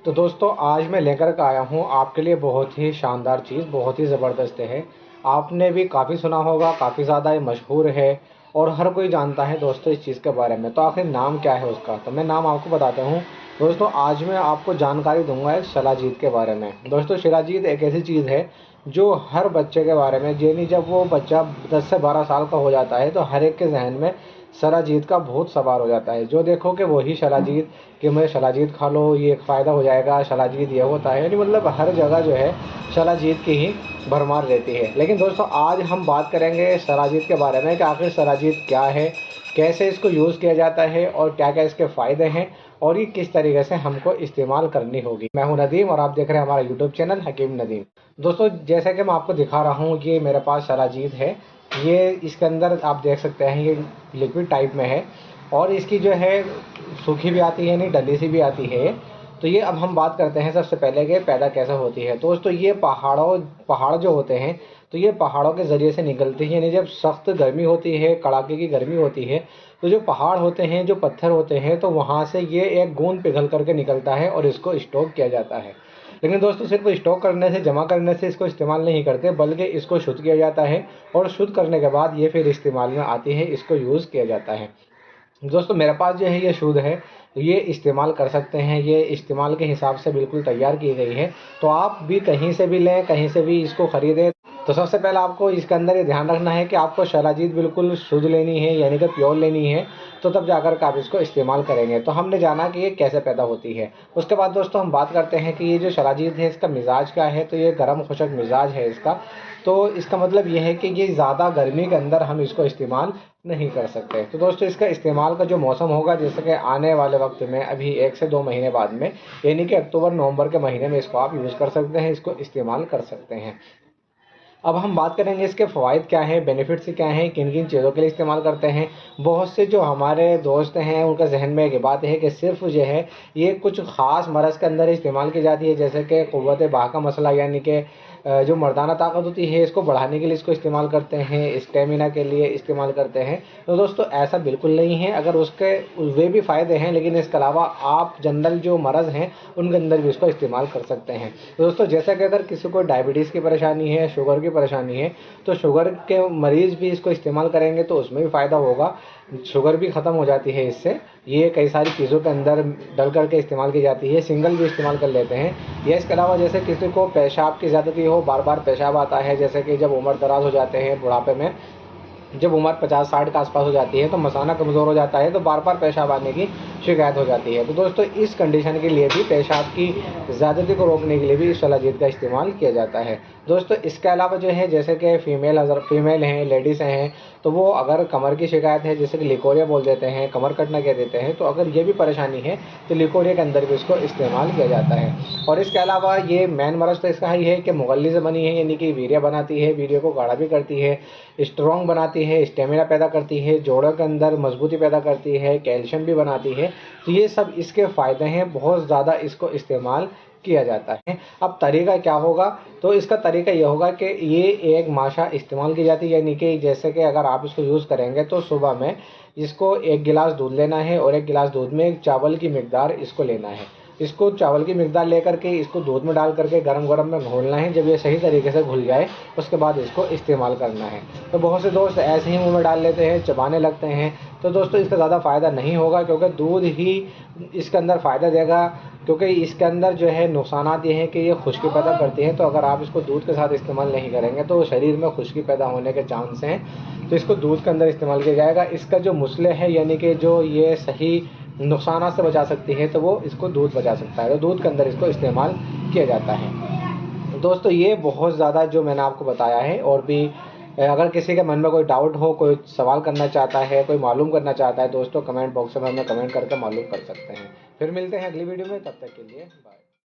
तो दोस्तों आज मैं लेकर के आया हूँ आपके लिए बहुत ही शानदार चीज़, बहुत ही ज़बरदस्त है। आपने भी काफ़ी सुना होगा, काफ़ी ज़्यादा ये मशहूर है और हर कोई जानता है दोस्तों इस चीज़ के बारे में। तो आखिर नाम क्या है उसका? तो मैं नाम आपको बताता हूँ। दोस्तों आज मैं आपको जानकारी दूंगा एक शिलाजीत के बारे में। दोस्तों शिलाजीत एक ऐसी चीज़ है जो हर बच्चे के बारे में, यानी जब वो बच्चा 10 से 12 साल का हो जाता है तो हर एक के जहन में शिलाजीत का भूत सवार हो जाता है। जो देखोगे वही शिलाजीत, कि मैं शिलाजीत खा लो, ये एक फ़ायदा हो जाएगा, शिलाजीत ये होता है, यानी मतलब हर जगह जो है शिलाजीत की ही भरमार रहती है। लेकिन दोस्तों आज हम बात करेंगे शिलाजीत के बारे में कि आखिर शिलाजीत क्या है, कैसे इसको यूज़ किया जाता है और क्या क्या इसके फ़ायदे हैं और ये किस तरीके से हमको इस्तेमाल करनी होगी। मैं हूं नदीम और आप देख रहे हैं हमारा यूट्यूब चैनल हकीम नदीम। दोस्तों जैसे कि मैं आपको दिखा रहा हूँ, ये मेरे पास शिलाजीत है। ये इसके अंदर आप देख सकते हैं ये लिक्विड टाइप में है और इसकी जो है सूखी भी आती है, नहीं डली सी भी आती है। तो ये अब हम बात करते हैं सबसे पहले कि पैदा कैसे होती है। दोस्तों ये पहाड़ जो होते हैं, तो ये पहाड़ों के ज़रिए से निकलती है। यानी जब सख्त गर्मी होती है, कड़ाके की गर्मी होती है, तो जो पहाड़ होते हैं, जो पत्थर होते हैं, तो वहाँ से ये एक गूंद पिघल करके निकलता है और इसको स्टॉक किया जाता है। लेकिन दोस्तों सिर्फ स्टॉक करने से, जमा करने से इसको इस्तेमाल नहीं करते, बल्कि इसको शुद्ध किया जाता है और शुद्ध करने के बाद ये फिर इस्तेमाल में आती है, इसको यूज़ किया जाता है। दोस्तों मेरे पास जो है ये शुद्ध है, ये इस्तेमाल कर सकते हैं, ये इस्तेमाल के हिसाब से बिल्कुल तैयार की गई है। तो आप भी कहीं से भी लें, कहीं से भी इसको ख़रीदें। तो सबसे पहले आपको इसके अंदर ये ध्यान रखना है कि आपको शिलाजीत बिल्कुल शुद्ध लेनी है, यानी कि प्योर लेनी है, तो तब जाकर के आप इसको इस्तेमाल करेंगे। तो हमने जाना कि ये कैसे पैदा होती है। उसके बाद दोस्तों हम बात करते हैं कि ये जो शिलाजीत है इसका मिजाज क्या है। तो ये गर्म खुशक मिजाज है इसका। तो इसका मतलब ये है कि ये ज़्यादा गर्मी के अंदर हम इसको इस्तेमाल नहीं कर सकते। तो दोस्तों इसका इस्तेमाल का जो मौसम होगा, जैसे कि आने वाले वक्त में अभी 1 से 2 महीने बाद में, यानी कि अक्टूबर नवंबर के महीने में इसको आप यूज़ कर सकते हैं, इसको इस्तेमाल कर सकते हैं। अब हम बात करेंगे इसके फ़वाइद क्या हैं, बेनिफिट्स क्या हैं, किन-किन चीज़ों के लिए इस्तेमाल करते हैं। बहुत से जो हमारे दोस्त हैं उनके ज़हन में एक बात है कि सिर्फ़ जो है ये कुछ ख़ास मरज़ के अंदर इस्तेमाल की जाती है, जैसे कि क़ुव्वत बाह का मसला, यानी कि जो मर्दाना ताकत होती है इसको बढ़ाने के लिए इसको इस्तेमाल करते हैं, स्टेमिना के लिए इस्तेमाल करते हैं। तो दोस्तों ऐसा बिल्कुल नहीं है। अगर उसके वे भी फ़ायदे हैं, लेकिन इसके अलावा आप जनरल जो मरज़ हैं उनके अंदर भी इसको इस्तेमाल कर सकते हैं। तो दोस्तों जैसा कि अगर किसी को डायबिटीज़ की परेशानी है, शुगर की परेशानी है, तो शुगर के मरीज़ भी इसको इस्तेमाल करेंगे तो उसमें भी फ़ायदा होगा। शुगर भी ख़त्म हो जाती है इससे। ये कई सारी चीज़ों के अंदर डल करके इस्तेमाल की जाती है, सिंगल भी इस्तेमाल कर लेते हैं। या इसके अलावा जैसे किसी को पेशाब की ज़्यादती हो, बार-बार पेशाब आता है, जैसे कि जब उम्र दराज़ हो जाते हैं बुढ़ापे में, जब उम्र 50-60 के आसपास हो जाती है तो मसाना कमज़ोर हो जाता है, तो बार-बार पेशाब आने की शिकायत हो जाती है। तो दोस्तों इस कंडीशन के लिए भी, पेशाब की ज़्यादती को रोकने के लिए भी शिलाजीत का इस्तेमाल किया जाता है। दोस्तों इसके अलावा जो है, जैसे कि फीमेल हैं, लेडीज़ हैं, तो वो अगर कमर की शिकायत है, जैसे कि लिकोरिया बोल देते हैं, कमर कटना कह देते हैं, तो अगर ये भी परेशानी है तो लिकोरिया के अंदर भी इसको इस्तेमाल किया जाता है। और इसके अलावा ये मेन मरज़ तो इसका ही है कि मुगल्ली से बनी है, यानी कि वीर्य बनाती है, वीर्य को गाढ़ा भी करती है, स्ट्रॉन्ग बनाती है, स्टेमिना पैदा करती है, जोड़ों के अंदर मजबूती पैदा करती है, कैल्शियम भी बनाती है। तो ये सब इसके फ़ायदे हैं, बहुत ज़्यादा इसको इस्तेमाल किया जाता है। अब तरीका क्या होगा? तो इसका तरीका ये होगा कि ये एक माशा इस्तेमाल की जाती है, यानी कि जैसे कि अगर आप इसको यूज़ करेंगे तो सुबह में इसको 1 गिलास दूध लेना है और 1 गिलास दूध में चावल की मिकदार इसको लेना है। इसको चावल की मिकदार लेकर के इसको दूध में डाल करके गरम-गरम में घोलना है। जब ये सही तरीके से घुल जाए उसके बाद इसको इस्तेमाल करना है। तो बहुत से दोस्त ऐसे ही मुँह में डाल लेते हैं, चबाने लगते हैं। तो दोस्तों इसका ज़्यादा फ़ायदा नहीं होगा, क्योंकि दूध ही इसके अंदर फ़ायदा देगा। क्योंकि इसके अंदर जो है नुकसानात ये हैं कि ये खुश्की पैदा करती है। तो अगर आप इसको दूध के साथ इस्तेमाल नहीं करेंगे तो शरीर में खुश्की पैदा होने के चांस हैं। तो इसको दूध के अंदर इस्तेमाल किया जाएगा। इसका जो मुसले है, यानी कि जो ये सही नुकसानात से बचा सकती है, तो वो इसको दूध बचा सकता है। तो दूध के अंदर इसको इस्तेमाल किया जाता है। दोस्तों ये बहुत ज़्यादा जो मैंने आपको बताया है, और भी अगर किसी के मन में कोई डाउट हो, कोई सवाल करना चाहता है, कोई मालूम करना चाहता है, दोस्तों कमेंट बॉक्स में हमें कमेंट करके मालूम कर सकते हैं। फिर मिलते हैं अगली वीडियो में, तब तक के लिए बाय।